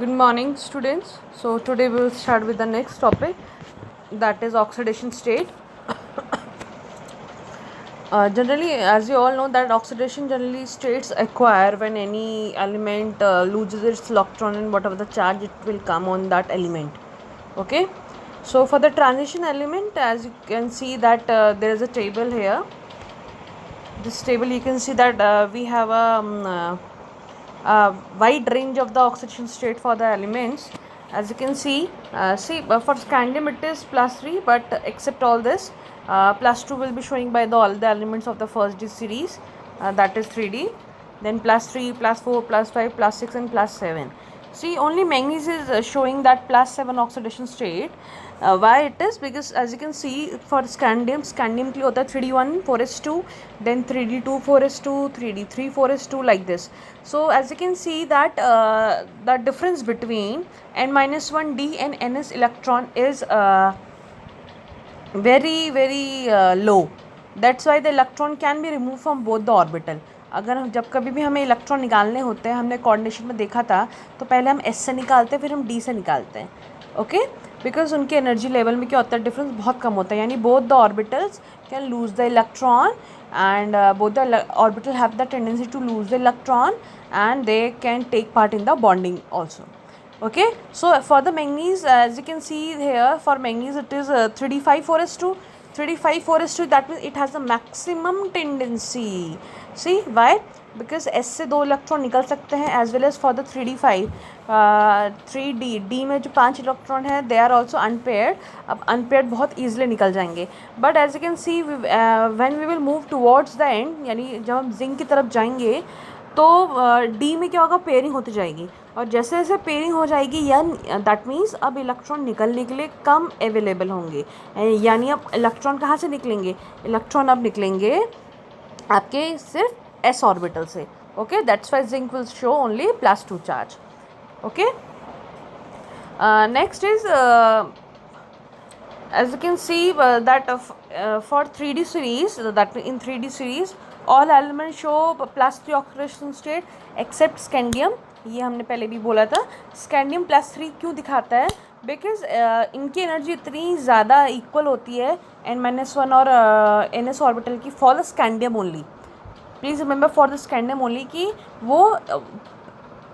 Good morning, students. So today we will start with the next topic, that is oxidation state. Generally, as you all know, that oxidation generally states acquire when any element loses its electron and whatever the charge it will come on that element. Okay. So for the transition element, as you can see that there is a table here. This table you can see that we have a wide range of the oxidation state for the elements. As you can see, for scandium it is +3, but except all this, +2 will be showing by all the elements of the first D series, that is 3D, then +3, +4, +5, +6 and +7. See, only manganese is showing that +7 oxidation state. Why it is? Because as you can see, for scandium के लिए होता है 3D1 4s2, then 3D2 4s2, 3D3 4s2, like this. So as you can see that the difference between n-1 d and ns electron is very low. That's why the electron can be removed from both the orbital. अगर जब कभी भी हमें electron निकालने होते हैं, हमने coordination में देखा था, तो पहले हम एस से निकालते हैं, फिर हम डी से निकालते हैं. ओके, बिकॉज उनके एनर्जी लेवल में क्या होता है, डिफरेंस बहुत कम होता है. यानी both the orbitals can lose the electron and both the orbital have the tendency to lose the electron and they can take part in the bonding also. Okay, so for the manganese, as you can see here, for manganese it is 3d5 4s2, 3d5 4s2. That means it has the maximum tendency. See why? Because S से 2 electron निकल सकते हैं, as well as for the 3d5 3d में जो 5 electron है they are also unpaired. अब unpaired बहुत easily निकल जाएंगे. But as you can see when we will move towards the end, यानी जब हम जिंक की तरफ जाएंगे तो डी में क्या होगा, पेयरिंग होती जाएगी. और जैसे जैसे पेयरिंग हो जाएगी, दैट मीन्स अब इलेक्ट्रॉन निकलने के लिए कम अवेलेबल होंगे. यानी अब इलेक्ट्रॉन कहाँ से निकलेंगे, इलेक्ट्रॉन अब निकलेंगे आपके सिर्फ एस ऑर्बिटल से. Okay, that's why zinc will show only +2 charge. Okay, next is as you can see that for 3D series, that in 3D series all elements show +3 oxidation state except scandium. ये हमने पहले भी बोला था. Scandium +3 क्यों दिखाता है? Because इनकी एनर्जी इतनी ज़्यादा इक्वल होती है n-1 और ns ऑर्बिटल की for the scandium only. Please remember for the scandium only कि वो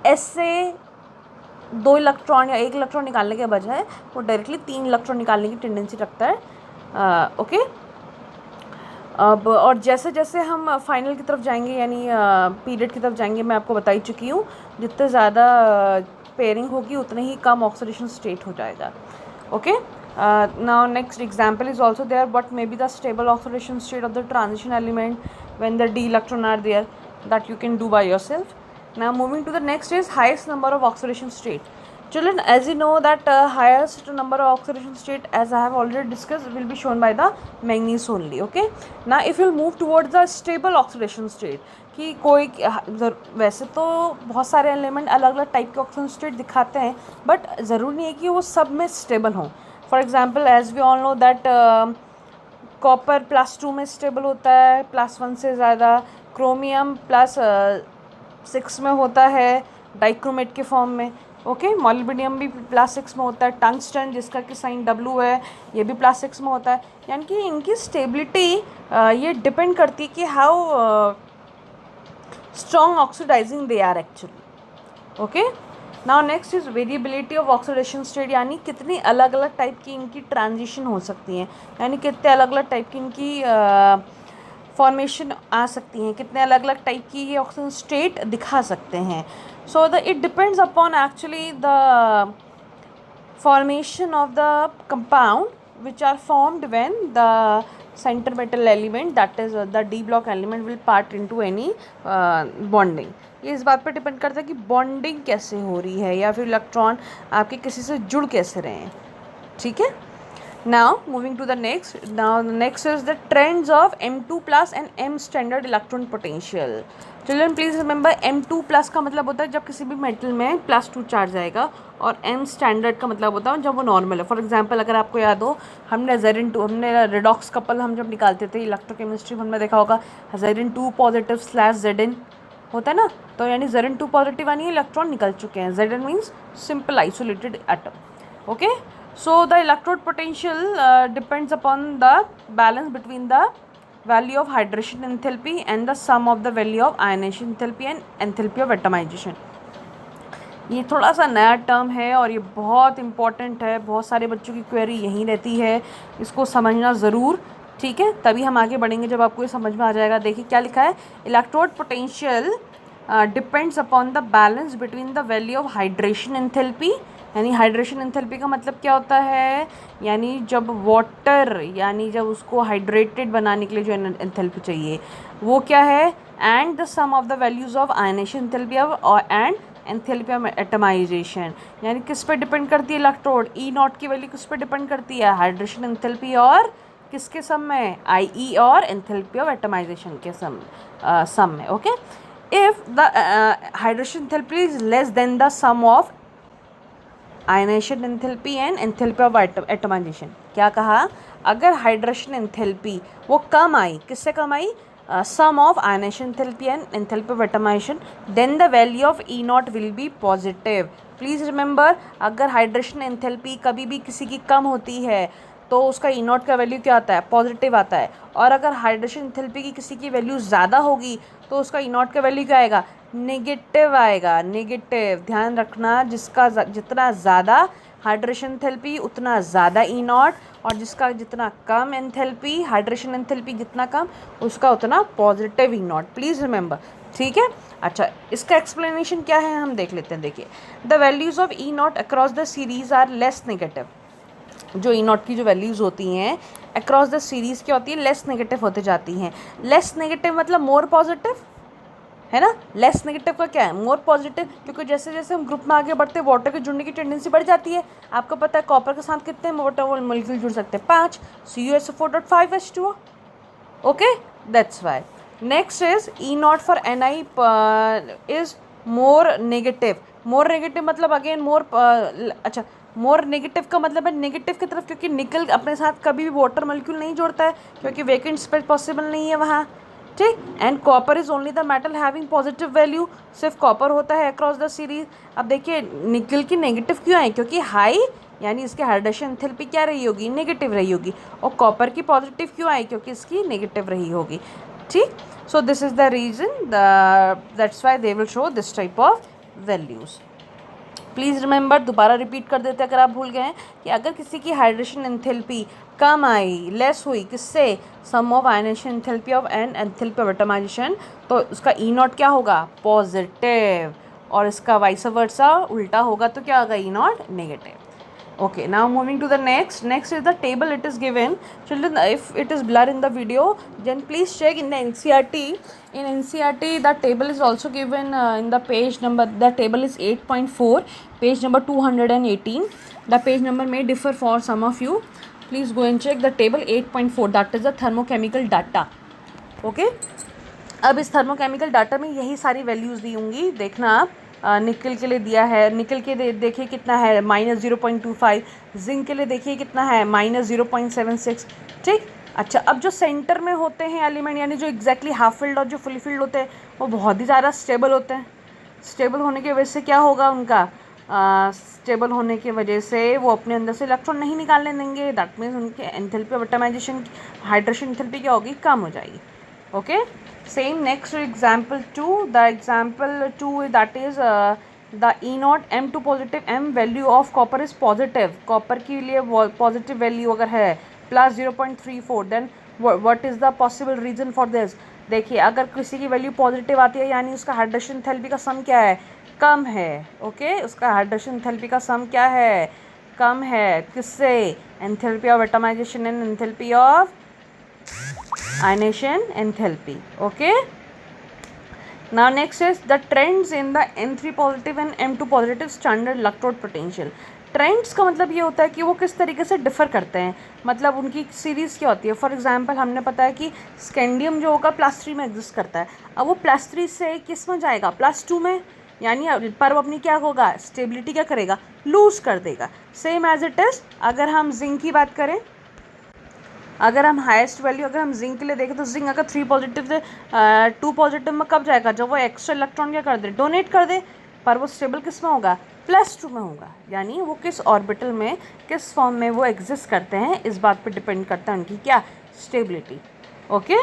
एस से 2 इलेक्ट्रॉन या 1 इलेक्ट्रॉन निकालने के बजाय वो डायरेक्टली 3 इलेक्ट्रॉन निकालने की टेंडेंसी रखता है. ओके, अब और जैसे जैसे हम फाइनल की तरफ जाएंगे, यानी पीरियड की तरफ जाएंगे, मैं आपको बता ही चुकी हूँ, जितने ज़्यादा पेयरिंग होगी उतने ही कम ऑक्सीडेशन स्टेट हो जाएगा. Okay, now next example is also there, but may be the stable oxidation state of the transition element when the d electron are there, that you can do by yourself. Now moving to the next is highest number of oxidation state. Children, as you know that highest number of oxidation state, as I have already discussed, will be shown by the manganese only. Okay, now if you move towards the stable oxidation state, कि कोई वैसे तो बहुत सारे element अलग अलग type के oxidation state दिखाते हैं, बट ज़रूरी नहीं है कि वो सब में स्टेबल हों. For example, as we all know that copper +2 में स्टेबल होता है, +1 से ज़्यादा. क्रोमियम +6 में होता है डाइक्रोमेट के फॉर्म में. ओके, मॉलिब्डेनम भी +6 में होता है. टंगस्टन, जिसका कि साइन W है, ये भी +6 में होता है. यानी कि इनकी स्टेबिलिटी ये डिपेंड करती है कि how strong oxidising they are actually. Okay, now next is variability of oxidation state, यानी कितनी अलग अलग टाइप की इनकी ट्रांजिशन हो सकती हैं, यानी कितने अलग अलग टाइप की इनकी फॉर्मेशन आ सकती हैं, कितने अलग अलग टाइप की ये ऑक्सीजन स्टेट दिखा सकते हैं. So it depends upon actually the formation of the compound which are formed when the center metal element, that is the d block element, will part into any bonding. ये इस बात पर depend करता है कि बॉन्डिंग कैसे हो रही है या फिर इलेक्ट्रॉन आपके किसी से जुड़ कैसे रहे हैं. ठीक है, now moving to the next. Now the next is the trends of M2 plus and M standard electron potential. Children please remember, M2 plus का मतलब होता है जब किसी भी मेटल में +2 चार्ज आएगा, और M स्टैंडर्ड का मतलब होता है जब वो नॉर्मल है. फॉर एग्जांपल, अगर आपको याद हो, हमने रेडॉक्स कपल हम जब निकालते थे इलेक्ट्रोकेमिस्ट्री, हमने देखा होगा Zn2 +Zn. होता है ना, तो यानी Zn2 पॉजिटिव यानी इलेक्ट्रॉन निकल चुके हैं. Zn means simple isolated atom. Okay, so the electrode potential depends upon the balance between the value of hydration enthalpy and the sum of the value of ionization enthalpy and enthalpy of atomization. ये थोड़ा सा नया term है और ये बहुत important है, बहुत सारे बच्चों की क्वेरी यहीं रहती है, इसको समझना ज़रूर. ठीक है, तभी हम आगे बढ़ेंगे जब आपको ये समझ में आ जाएगा. देखिए क्या लिखा है, electrode potential depends upon the balance between the value of hydration enthalpy. यानी हाइड्रेशन एंथैल्पी का मतलब क्या होता है, यानी जब वाटर यानी जब उसको हाइड्रेटेड बनाने के लिए जो एंथैल्पी चाहिए वो क्या है, and the sum of the values of ionisation enthalpy and enthalpy of atomisation. यानी किस पे डिपेंड करती है इलेक्ट्रोड, ई नॉट की वैल्यू किस पे डिपेंड करती है, हाइड्रेशन एंथैल्पी और किसके सम में, आई ई और एंथैल्पी ऑफ एटमाइजेशन के सम में. ओके, if the hydration enthalpy is less than the sum of ionisation enthalpy and enthalpy of atomisation. क्या कहा, अगर हाइड्रेशन एंथैल्पी वो कम आई, किससे कम आई, sum of ionization enthalpy and enthalpy of atomization, then the value of E naught will be positive. Please remember, अगर हाइड्रेशन एंथैल्पी कभी भी किसी की कम होती है तो उसका E नॉट का वैल्यू क्या आता है, पॉजिटिव आता है. और अगर हाइड्रेशन एंथैल्पी की किसी की वैल्यू ज़्यादा होगी तो उसका E नॉट का वैल्यू क्या आएगा, नेगेटिव आएगा. नेगेटिव, ध्यान रखना, जिसका जितना ज़्यादा हाइड्रेशन एंथैल्पी उतना ज़्यादा ई नॉट, और जिसका जितना कम एंथैल्पी, हाइड्रेशन एंथैल्पी जितना कम, उसका उतना positive E not. Please remember. ठीक है, अच्छा, इसका एक्सप्लेनेशन क्या है हम देख लेते हैं. देखिए, the values of E nought across the series are less negative. जो ई नॉट की जो वैल्यूज़ होती हैं अक्रॉस द सीरीज़ क्या होती है, लेस नेगेटिव होते जाती हैं. लेस नेगेटिव मतलब मोर पॉजिटिव है ना. लेस नेगेटिव का क्या है, मोर पॉजिटिव, क्योंकि जैसे जैसे हम ग्रुप में आगे बढ़ते हैं वाटर के जुड़ने की टेंडेंसी बढ़ जाती है. आपको पता है कॉपर के साथ कितने वाटर मॉलिक्यूल जुड़ सकते हैं, 5, CuSO4.5H2O. Okay, that's why. Next is E not for Ni is more negative. More negative मतलब अगेन मोर, अच्छा, मोर नेगेटिव का मतलब है नेगेटिव की तरफ, क्योंकि निकल अपने साथ कभी भी वाटर मॉलिक्यूल नहीं जोड़ता है, क्योंकि वैकेंट स्पेस पॉसिबल नहीं है वहाँ. ठीक, and copper is only the metal having positive value. सिर्फ कॉपर होता है अक्रॉस द सीरीज. अब देखिए निकल की नेगेटिव क्यों है, क्योंकि हाई यानी इसकी हाइड्रेशन एंथैल्पी क्या रही होगी, नेगेटिव रही होगी. और कॉपर की पॉजिटिव क्यों आई, क्योंकि इसकी नेगेटिव रही होगी. ठीक, so this is the reason, that's why they will show this type of values. Please remember, दोबारा रिपीट कर देते अगर आप भूल गए हैं, कि अगर किसी की हाइड्रेशन एंथैल्पी कम आई, लेस हुई, किससे, sum of ionisation enthalpy of and enthalpy of atomisation, तो उसका ई नॉट क्या होगा, पॉजिटिव. और इसका वाइस वर्सा उल्टा होगा तो क्या होगा, E naught negative. Okay, now moving to the next. Next is the table it is given. Children, if it is blur in the video, then please check in the NCERT. In NCERT, the table is also given in the page number. The table is 8.4, page number 218. The page number may differ for some of you. Please go and check the table 8.4. That is the thermochemical data. Okay. अब इस thermochemical data में यही सारी values दी होंगी. देखना आप, निकल के लिए दिया है, निकल के देखिए कितना है, -0.25. जिंक के लिए देखिए कितना है, -0.76. ठीक, अच्छा, अब जो सेंटर में होते हैं एलिमेंट, यानी जो एग्जैक्टली हाफ फिल्ड और जो फुली फिल्ड होते हैं, वो बहुत ही ज़्यादा स्टेबल होते हैं. स्टेबल होने की वजह से क्या होगा उनका, स्टेबल होने की वजह से वो अपने अंदर से इलेक्ट्रॉन नहीं निकालने देंगे. दैट मीन्स उनके enthalpy of atomisation, hydration enthalpy क्या होगी, कम हो जाएगी. Okay, same. Next example 2, the example 2 that is the E naught M2 positive, M value of copper is positive. Copper के लिए पॉजिटिव वैल्यू अगर है +0.34, then what is the possible reason for this. देखिए, अगर किसी की वैल्यू पॉजिटिव आती है यानी उसका हाइड्रेशन एंथैल्पी का सम क्या है, कम है. ओके, उसका हाइड्रेशन एंथैल्पी का सम क्या है, कम है. किससे, enthalpy of atomisation and enthalpy of ionization enthalpy. Okay, now next is the trends in the N3 positive and M2 positive standard electrode potential. Trends का मतलब ये होता है कि वो किस तरीके से डिफ़र करते हैं, मतलब उनकी सीरीज़ क्या होती है. फॉर एग्जांपल हमने पता है कि स्कैंडियम जो होगा +3 में एग्जिस्ट करता है. अब वो +3 से किस में जाएगा, +2 में, यानी पर वो अपनी क्या होगा, स्टेबिलिटी क्या करेगा, लूज़ कर देगा. सेम एज इट इज़ अगर हम जिंक की बात करें, अगर हम हाईएस्ट वैल्यू अगर हम जिंक के लिए देखें तो जिंक अगर 3 पॉजिटिव से 2 पॉजिटिव में कब जाएगा, जब वो एक्स्ट्रा इलेक्ट्रॉन क्या कर दे, डोनेट कर दे, पर वो स्टेबल किस में होगा, +2 में होगा, यानी वो किस ऑर्बिटल में किस फॉर्म में वो एग्जिस्ट करते हैं इस बात पे डिपेंड करता है उनकी क्या stability. Okay,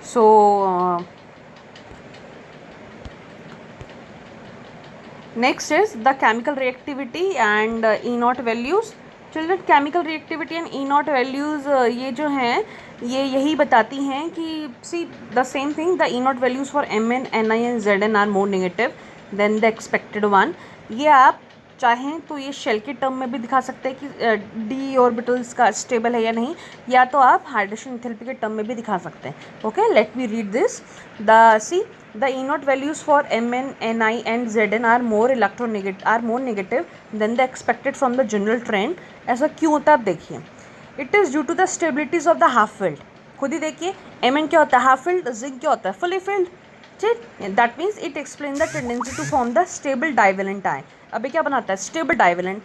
so next is the chemical reactivity and E0 values. Children, chemical reactivity and E0 values ये जो हैं ये यही बताती हैं कि see the same thing, the E0 values for Mn, Ni and Zn are more negative than the expected one. ये आप चाहें तो ये शेल के टर्म में भी दिखा सकते हैं कि डी ऑर्बिटल्स का स्टेबल है या नहीं, या तो आप हाइड्रेशन एंथैल्पी के टर्म में भी दिखा सकते हैं। Okay, let me read this. The E0 values for Mn, Ni and Zn are more negative than the expected from the general trend। ऐसा क्यों होता है आप देखिए। It is due to the stabilities of the half filled। खुद ही देखिए, Mn क्या होता है, हाफ फिल्ड, जिंक क्या होता है, फुली फिल्ड। ठीक, that means it explain the tendency to form the stable divalent ion. अभी क्या बनाता है, स्टेबल डाइवेलेंट।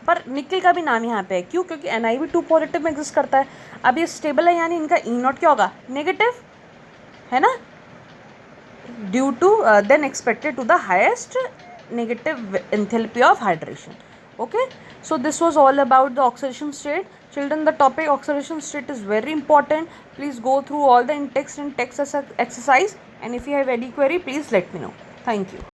पर निकल का भी नाम यहाँ पे है, क्यों, क्योंकि Ni भी 2 पॉजिटिव में एग्जिस्ट करता है। अब ये स्टेबल है यानी इनका E0 क्या होगा, नेगेटिव, है ना, due to then expected to the highest negative enthalpy of hydration। Okay, so this was all about the oxidation state। Children, the topic oxidation state is very important. Please go through all the in-text and text exercise, and if you have any query please let me know. Thank you.